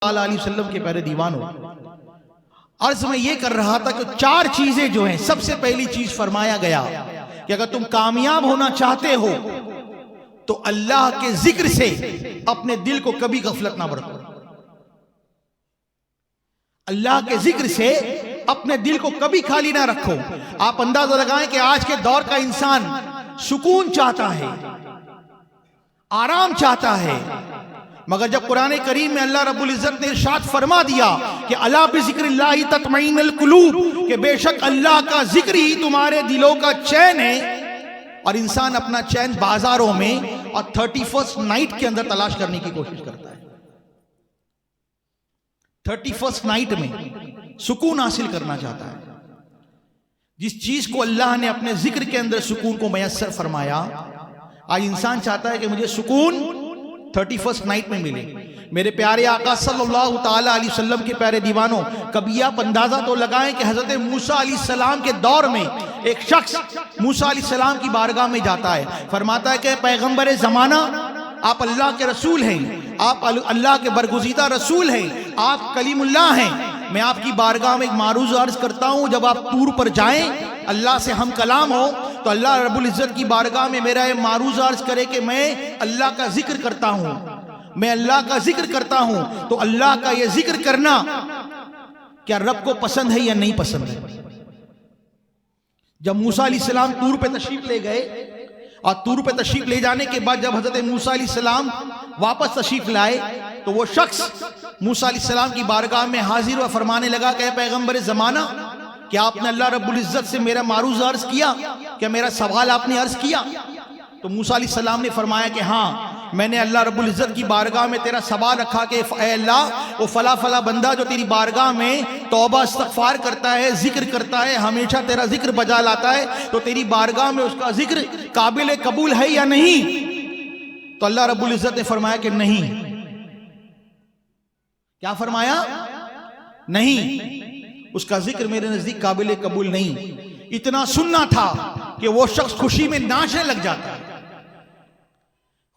अलैहि वसल्लम के प्यारे दीवानों, अर्ज में ये कर रहा था कि चार चीजें जो हैं, सबसे पहली चीज फरमाया गया कि अगर तुम कामयाब होना चाहते हो तो अल्लाह के जिक्र से अपने दिल को कभी गफलत ना बरतो। अल्लाह के जिक्र से अपने दिल को कभी खाली ना रखो। आप अंदाजा लगाएं कि आज के दौर का इंसान सुकून चाहता है, आराम चाहता है, मगर जब कुरान करीम में अल्लाह रब्बुल इज्जत ने इरशाद फरमा दिया कि अला बिज़िक्रिल्लाहि तत्मइनुल कुलूब, कि बेशक अल्लाह का जिक्र ही तुम्हारे दिलों का चैन है, और इंसान अपना चैन बाजारों में और 31st नाइट के अंदर तलाश करने की कोशिश करता है। 31st नाइट में सुकून हासिल करना चाहता है। जिस चीज को अल्लाह ने अपने जिक्र के अंदर सुकून को मैसर फरमाया, आज इंसान चाहता है कि मुझे सुकून 31st नाइट में मिले। मेरे प्यारे आका सल्लल्लाहु ताला अलैहि वसल्लम के प्यारे दीवानों, कभी आप अंदाजा तो लगाएं कि हजरत मूसा अलैहिस्सलाम के दौर में एक शख्स मूसा अलैहिस्सलाम की बारगाह में जाता है, फरमाता है कि पैगंबर जमाना, आप अल्लाह के रसूल हैं, आप अल्लाह के बरगुज़ीदा रसूल हैं, आप कलीमुल्लाह हैं, मैं आपकी बारगाह में एक मारूज अर्ज करता हूं, जब आप तूर पर जाएं, अल्लाह से हम कलाम हो, तो अल्लाह रब्बुल इज्जत की बारगाह में मेरा ये मारूज अर्ज करे कि मैं अल्लाह का जिक्र करता हूं, मैं अल्लाह का जिक्र करता हूं। तो अल्लाह का ये जिक्र करना क्या रब को पसंद है या नहीं पसंद है? जब मूसा अलैहिस्सलाम तूर पे तशरीफ ले गए, और तूर पे तशरीफ ले जाने के बाद जब हजरत मूसा अलैहिस्सलाम वापस तशरीफ लाए, तो वो शख्स मूसा अलैहिस्सलाम की बारगाह में हाजिर व फरमाने लगा कि पैगंबर जमाना, क्या आपने अल्लाह रब्बुल इज्जत से मेरा मारूज अर्ज किया? क्या मेरा सवाल आपने अर्ज किया? तो मूसा अलैहिस्सलाम ने फरमाया कि हाँ, मैंने अल्लाह रब्बुल इज्जत की बारगाह में तेरा सवाल रखा कि ऐ अल्लाह, वो फला फला बंदा जो तेरी बारगाह में तौबा इस्तगफार करता है, जिक्र करता है, हमेशा तेरा जिक्र बजा लाता है, तो तेरी बारगाह में उसका जिक्र काबिल कबूल है या नहीं? तो अल्लाह रब्बुल इज्जत ने फरमाया कि नहीं। क्या फरमाया? नहीं, उसका जिक्र मेरे नजदीक काबिल कबूल नहीं। इतना सुनना था कि वो शख्स खुशी में नाचने लग जाता है,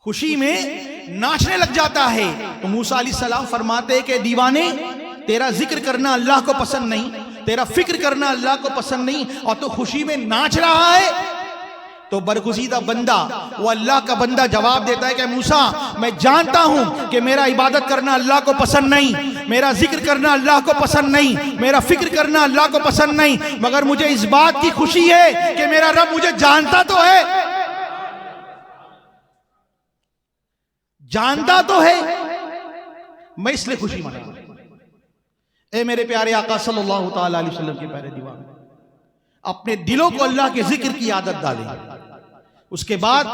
खुशी में नाचने लग जाता है। तो मूसा अलैहिस्सलाम फरमाते हैं कि दीवाने, तेरा जिक्र करना अल्लाह को पसंद नहीं, तेरा फिक्र करना अल्लाह को पसंद नहीं, और तो खुशी में नाच रहा है। तो बरगुज़ीदा बंदा, वो अल्लाह का बंदा जवाब देता है कि मूसा, मैं जानता हूं कि मेरा इबादत करना अल्लाह को पसंद नहीं, मेरा जिक्र करना अल्लाह को पसंद नहीं, मेरा फिक्र करना अल्लाह को पसंद नहीं, मगर मुझे इस बात की खुशी है कि मेरा रब मुझे जानता तो है, जानता तो है, मैं इसलिए खुशी मना। ए मेरे प्यारे आका सल्लल्लाहु ताला अलैहि वसल्लम के प्यारे दीवाने, अपने दिलों को अल्लाह के जिक्र की आदत डालें। उसके बाद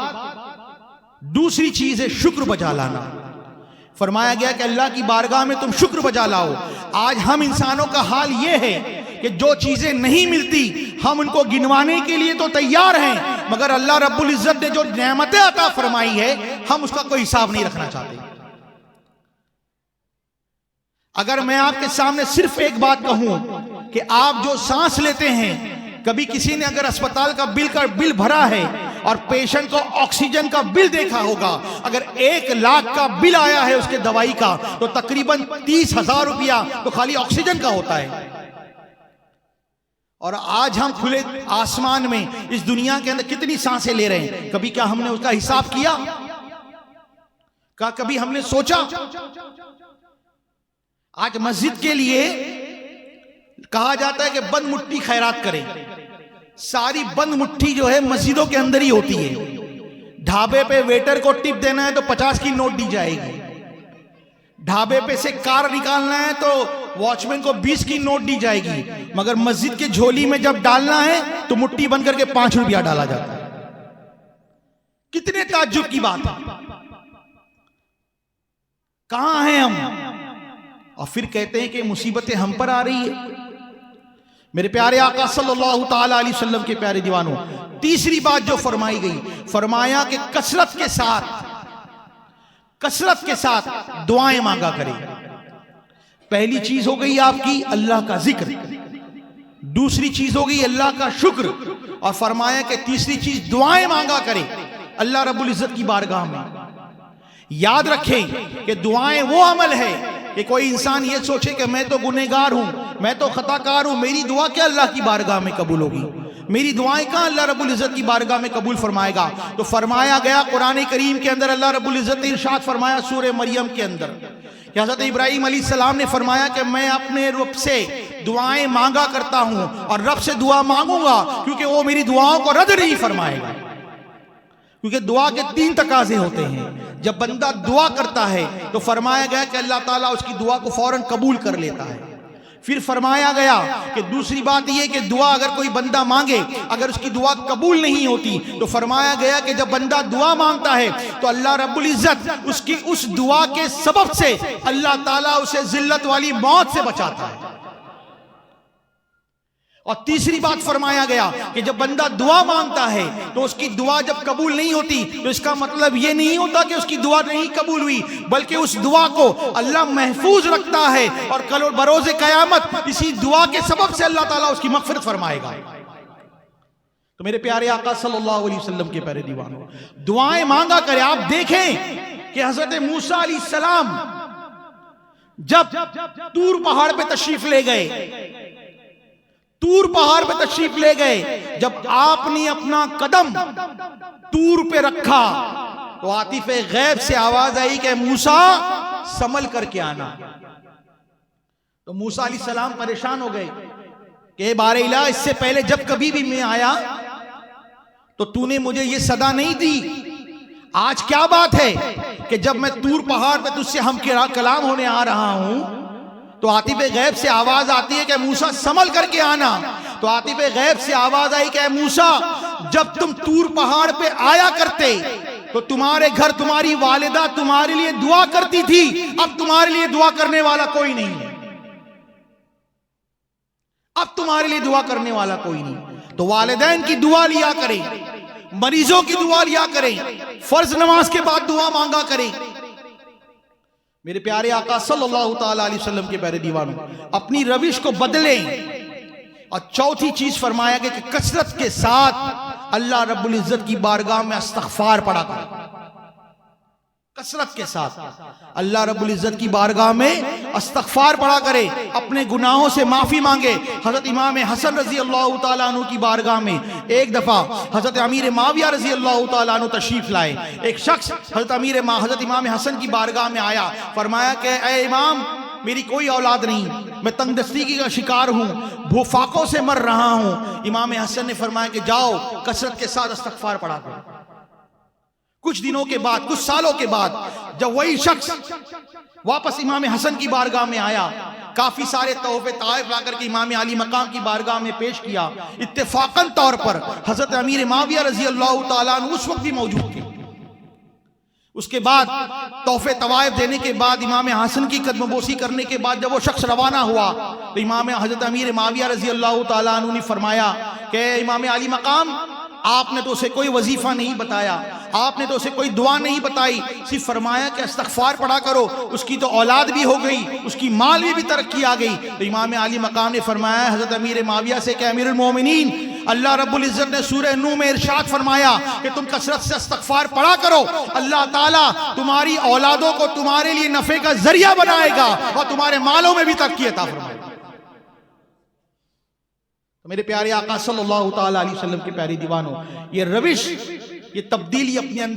दूसरी चीज है शुक्र बजा लाना। फरमाया गया कि अल्लाह की बारगाह में तुम शुक्र बजा लाओ। आज हम इंसानों का हाल यह है कि जो चीजें नहीं मिलती हम उनको गिनवाने के लिए तो तैयार हैं, मगर अल्लाह रब्बुल इज्जत ने जो नेमतें अता फरमाई है, हम उसका कोई हिसाब नहीं रखना चाहते। अगर मैं आपके सामने सिर्फ एक बात कहूं कि आप जो सांस लेते हैं, कभी किसी ने अगर अस्पताल का बिल भरा है और पेशेंट को ऑक्सीजन का बिल देखा होगा, अगर 1 लाख का बिल आया है उसके दवाई का, तो तकरीबन 30,000 रुपया तो खाली ऑक्सीजन का होता है। और आज हम खुले आसमान में इस दुनिया के अंदर कितनी सांसें ले रहे हैं, कभी क्या हमने उसका हिसाब किया? क्या कभी हमने सोचा? आज मस्जिद के लिए कहा जाता है कि बंद मुट्ठी खैरात करें। सारी बंद मुट्ठी जो है मस्जिदों के अंदर ही होती है। ढाबे पे वेटर को टिप देना है तो 50 की नोट दी जाएगी, ढाबे पे से कार निकालना है तो वॉचमैन को 20 की नोट दी जाएगी, मगर मस्जिद के झोली में जब डालना है तो मुट्ठी बंद करके 5 रुपया डाला जाता है। कितने ताज्जुब की बात है। कहां हैं हम? और फिर कहते हैं कि मुसीबतें हम पर आ रही है। मेरे प्यारे आका सल्लल्लाहु ताला अलैहि वसल्लम के प्यारे दीवानों, तीसरी बात जो फरमाई गई, फरमाया कि कसरत के साथ दुआएं मांगा करें। पहली चीज हो गई आपकी अल्लाह का जिक्र, दूसरी चीज हो गई अल्लाह का शुक्र, और फरमाया कि तीसरी चीज दुआएं मांगा करें अल्लाह रब्बुल इज्जत की बारगाह में। याद रखें कि दुआएं वो अमल है कि कोई इंसान ये सोचे कि मैं तो गुनहगार हूं, मैं तो खताकार हूं, मेरी दुआ क्या अल्लाह की बारगाह में कबूल होगी, मेरी दुआएं कहां अल्लाह रब्बुल इज्जत की बारगाह में कबूल फरमाएगा। तो फरमाया गया कुरान करीम के अंदर, अल्लाह रब्बुल इज्जत ने इरशाद फरमाया सूरह मरियम के अंदर कि हज़रत इब्राहीम अलैहिस्सलाम ने फरमाया कि मैं अपने रब से दुआएं मांगा करता हूं और रब से दुआ मांगूंगा क्योंकि वो मेरी दुआओं को रद्द नहीं फरमाएगा। क्योंकि दुआ के 3 तकाजे होते हैं। जब बंदा दुआ करता है तो फरमाया गया कि अल्लाह ताला उसकी दुआ को फौरन कबूल कर लेता है। फिर फरमाया गया कि दूसरी बात यह कि दुआ अगर कोई बंदा मांगे, अगर उसकी दुआ कबूल नहीं होती तो फरमाया गया कि जब बंदा दुआ मांगता है तो अल्लाह रब्बुल इज्जत उसकी उस दुआ के सबब से अल्लाह ताला उसे जिल्लत वाली मौत से बचाता है। और तीसरी बात फरमाया गया कि जब बंदा दुआ मांगता है तो उसकी दुआ जब कबूल नहीं होती तो इसका मतलब यह नहीं होता कि उसकी दुआ नहीं कबूल हुई, बल्कि उस दुआ को अल्लाह महफूज रखता है और कल बरोज़े क़यामत इसी दुआ के सबब से अल्लाह ताला उसकी मग़फ़िरत फरमाएगा। तो मेरे प्यारे आका सल्लल्लाहु अलैहि वसल्लम के प्यारे दीवानों, दुआएं मांगा करें। आप देखें कि हज़रत मूसा अलैहिस्सलाम जब तूर पहाड़ पे तशरीफ ले गए, तूर पहाड़ पे तशरीफ ले गए, जब आपने अपना कदम तूर पे रखा तो आतिफ़े गैब से आवाज आई कि मूसा संभल करके आना। तो मूसा अलैहिस्सलाम परेशान हो गए कि बारे इला, इससे पहले जब कभी भी मैं आया तो तूने मुझे ये सदा नहीं दी, आज क्या बात है कि जब मैं तूर पहाड़ पे तुझसे हम कलाम होने आ रहा हूं तो आतिफ़े गैब से आवाज आती है कि मूसा संभल करके आना। तो आतिफ़े गैब से आवाज आई कि मूसा, जब तुम तूर पहाड़ पे आया करते तो तुम्हारे घर तुम्हारी वालिदा तुम्हारे लिए दुआ करती थी, अब तुम्हारे लिए दुआ करने वाला कोई नहीं है, अब तुम्हारे लिए दुआ करने वाला कोई नहीं। तो वालिदैन की दुआ लिया करें, मरीजों की दुआ लिया करें, फर्ज नमाज के बाद दुआ मांगा करें। मेरे प्यारे आका सल्लल्लाहु ताला अलैहि वसल्लम के प्यारे दीवानों, अपनी रविश को बदलें। और चौथी चीज फरमाया गया कि कसरत के साथ अल्लाह रब्बुल इज्जत की बारगाह में इस्तग़फ़ार पढ़ा करें। कसरत के साथ अल्लाह रब्बुल इज्जत की बारगाह में इस्तग़फ़ार पढ़ा करे, अपने गुनाहों से माफी मांगे। हजरत इमाम हसन रजी अल्लाह तआला अन्हु की बारगाह में एक दफा हजरत अमीर माविया रजी अल्लाह तआला अन्हु तशरीफ लाए। एक शख्स हजरत इमाम हसन की बारगाह में आया, फरमाया कि ए इमाम, मेरी कोई औलाद नहीं, मैं तंगदस्ती का शिकार हूँ, भूफाकों से मर रहा हूँ। इमाम हसन ने फरमाया कि जाओ कसरत के साथ इस्तग़फ़ार पढ़ा करो। कुछ दिनों के बाद, कुछ सालों के बाद, जब वही शख्स वापस इमाम हसन की बारगाह में आया, काफी सारे तोहफे ताइफ लाकर के इमाम अली मकाम की बारगाह में पेश किया। इत्तेफाकन तौर पर हजरत अमीर माविया रजी अल्लाह तआला अन्हु उस वक्त भी मौजूद थे। उसके बाद तोहफे तवाइफ देने के बाद, इमाम हसन की कदमबोसी करने के बाद जब वो शख्स रवाना हुआ तो इमाम हजरत अमीर माविया रजी अल्लाह तआला अन्हु ने फरमाया कि इमाम अली मकाम, आपने तो उसे कोई वजीफा नहीं बताया, आपने तो उसे कोई दुआ नहीं बताई, सिर्फ फरमाया कि इस्तग़फ़ार पढ़ा करो। उसकी तो औलाद भी हो गई, उसकी माल भी तरक्की आ गई। तो इमाम अली मकाम ने फरमाया हजरत अमीर माविया से कि अमीरुल मोमिनीन, अल्लाह रब्बुल इज्जत ने सूरह नूह में इरशाद फरमाया कि तुम कसरत से इस्तग़फ़ार पढ़ा करो, अल्लाह ताला तुम्हारी औलादों को तुम्हारे लिए नफे का जरिया बनाएगा और तुम्हारे मालों में भी तरक्की अता फरमाएगा। मेरे प्यारे आका सल्लल्लाहु ताला अलैहि वसल्लम के प्यारे दीवानों, ये रविश, ये तब्दीली अपने अंदर